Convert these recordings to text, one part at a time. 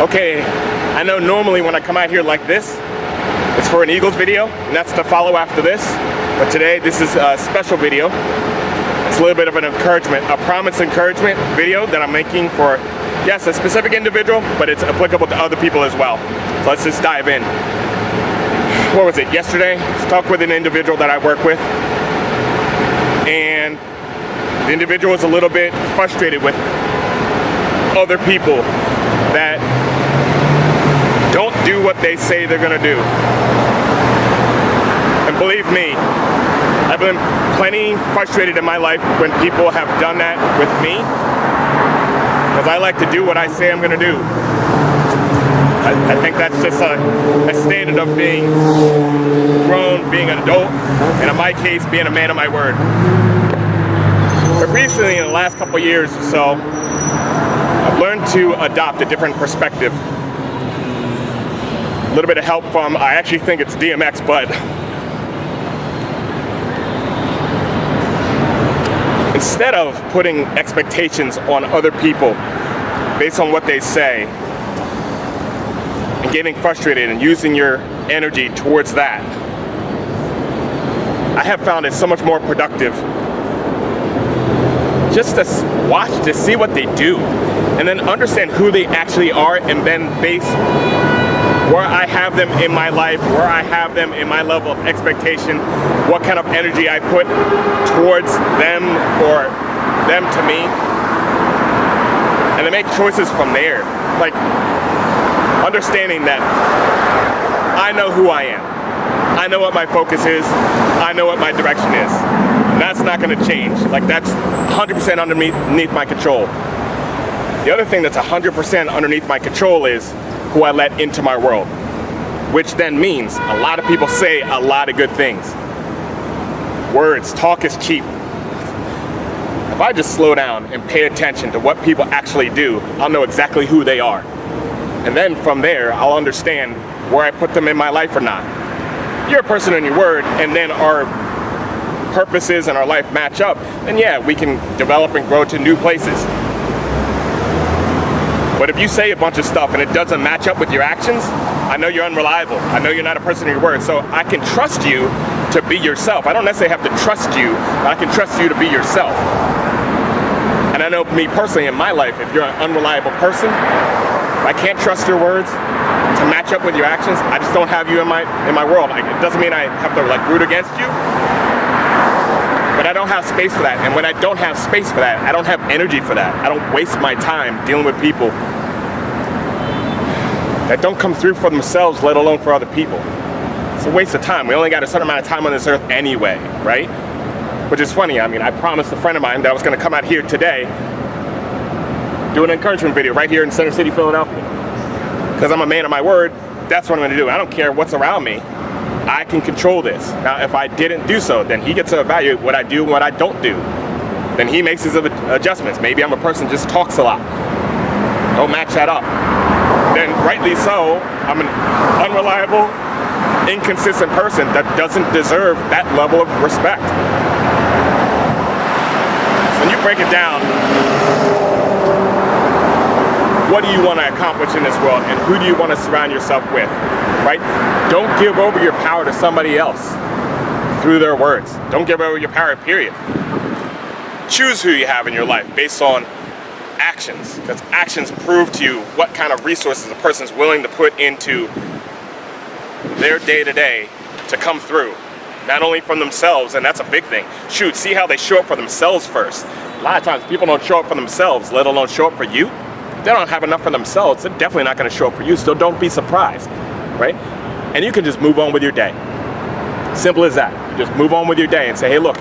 Okay, I know normally when I come out here like this, it's for an Eagles video, and that's to follow after this. But today, this is a special video. It's a little bit of an encouragement, a promise encouragement video that I'm making for, yes, a specific individual, but it's applicable to other people as well. So let's just dive in. What was it, yesterday? I talked with an individual that I work with, and the individual was a little bit frustrated with other people that don't do what they say they're gonna do. And believe me, I've been plenty frustrated in my life when people have done that with me, because I like to do what I say I'm gonna do. I think that's just a standard of being grown, being an adult, and in my case, being a man of my word. But recently, in the last couple years or so, I've learned to adopt a different perspective. A little bit of help from, I actually think it's DMX, but instead of putting expectations on other people based on what they say, and getting frustrated and using your energy towards that, I have found it so much more productive just to watch, to see what they do, and then understand who they actually are, and then base where I have them in my life, where I have them in my level of expectation, what kind of energy I put towards them or them to me, and to make choices from there. Like, understanding that I know who I am. I know what my focus is. I know what my direction is. And that's not going to change. Like, that's 100% underneath my control. The other thing that's 100% underneath my control is who I let into my world, which then means a lot of people say a lot of good things. Words, talk is cheap. If I just slow down and pay attention to what people actually do, I'll know exactly who they are. And then from there, I'll understand where I put them in my life or not. If you're a person in your word, and then our purposes and our life match up, then yeah, we can develop and grow to new places. But if you say a bunch of stuff and it doesn't match up with your actions, I know you're unreliable. I know you're not a person of your word. So I can trust you to be yourself. I don't necessarily have to trust you, but I can trust you to be yourself. And I know me personally in my life, if you're an unreliable person, I can't trust your words to match up with your actions. I just don't have you in my world. It doesn't mean I have to root against you, but I don't have space for that. And when I don't have space for that, I don't have energy for that. I don't waste my time dealing with people that don't come through for themselves, let alone for other people. It's a waste of time. We only got a certain amount of time on this earth anyway, right? Which is funny. I mean, I promised a friend of mine that I was going to come out here today, do an encouragement video right here in Center City, Philadelphia. Because I'm a man of my word, that's what I'm gonna do. I don't care what's around me. I can control this. Now, if I didn't do so, then he gets to evaluate what I do and what I don't do. Then he makes his adjustments. Maybe I'm a person just talks a lot. Don't match that up. Then rightly so, I'm an unreliable, inconsistent person that doesn't deserve that level of respect. So when you break it down, what do you want to accomplish in this world, and who do you want to surround yourself with, right? Don't give over your power to somebody else through their words. Don't give over your power, period. Choose who you have in your life based on actions, because actions prove to you what kind of resources a person's willing to put into their day-to-day to come through. Not only from themselves, and that's a big thing. Shoot, see how they show up for themselves first. A lot of times people don't show up for themselves, let alone show up for you. They don't have enough for themselves, they're definitely not going to show up for you, so don't be surprised, right? And you can just move on with your day. Simple as that. You just move on with your day and say, hey, look,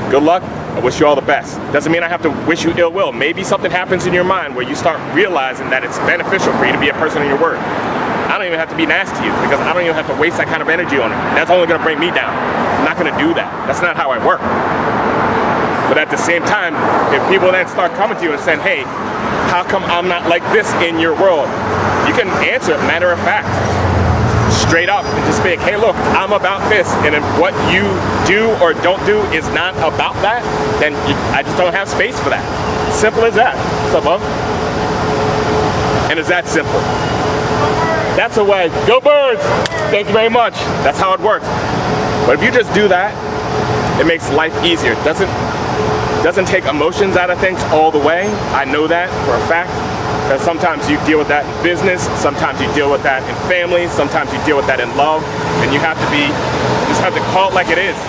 good luck, I wish you all the best. Doesn't mean I have to wish you ill will. Maybe something happens in your mind where you start realizing that it's beneficial for you to be a person in your word. I don't even have to be nice to you, because I don't even have to waste that kind of energy on it. That's only going to bring me down. I'm not going to do that. That's not how I work. But at the same time, if people then start coming to you and saying, hey, how come I'm not like this in your world? You can answer it matter of fact, straight up, and just be like, hey, look, I'm about this, and if what you do or don't do is not about that, then I just don't have space for that. Simple as that. What's up, bub? And it's that simple. That's the way. Go Birds! Thank you very much. That's how it works. But if you just do that, it makes life easier. It doesn't take emotions out of things all the way. I know that for a fact. Because sometimes you deal with that in business, sometimes you deal with that in family, sometimes you deal with that in love, and you just have to call it like it is.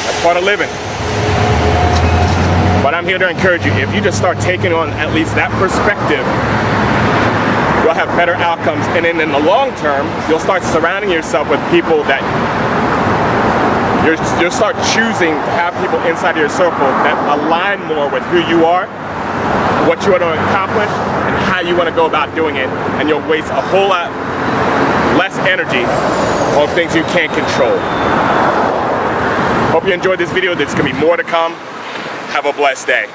That's part of living. But I'm here to encourage you, if you just start taking on at least that perspective, you'll have better outcomes. And then in the long term, you'll start surrounding yourself with people that you'll start choosing to have people inside of your circle that align more with who you are, what you want to accomplish, and how you want to go about doing it. And you'll waste a whole lot less energy on things you can't control. Hope you enjoyed this video. There's going to be more to come. Have a blessed day.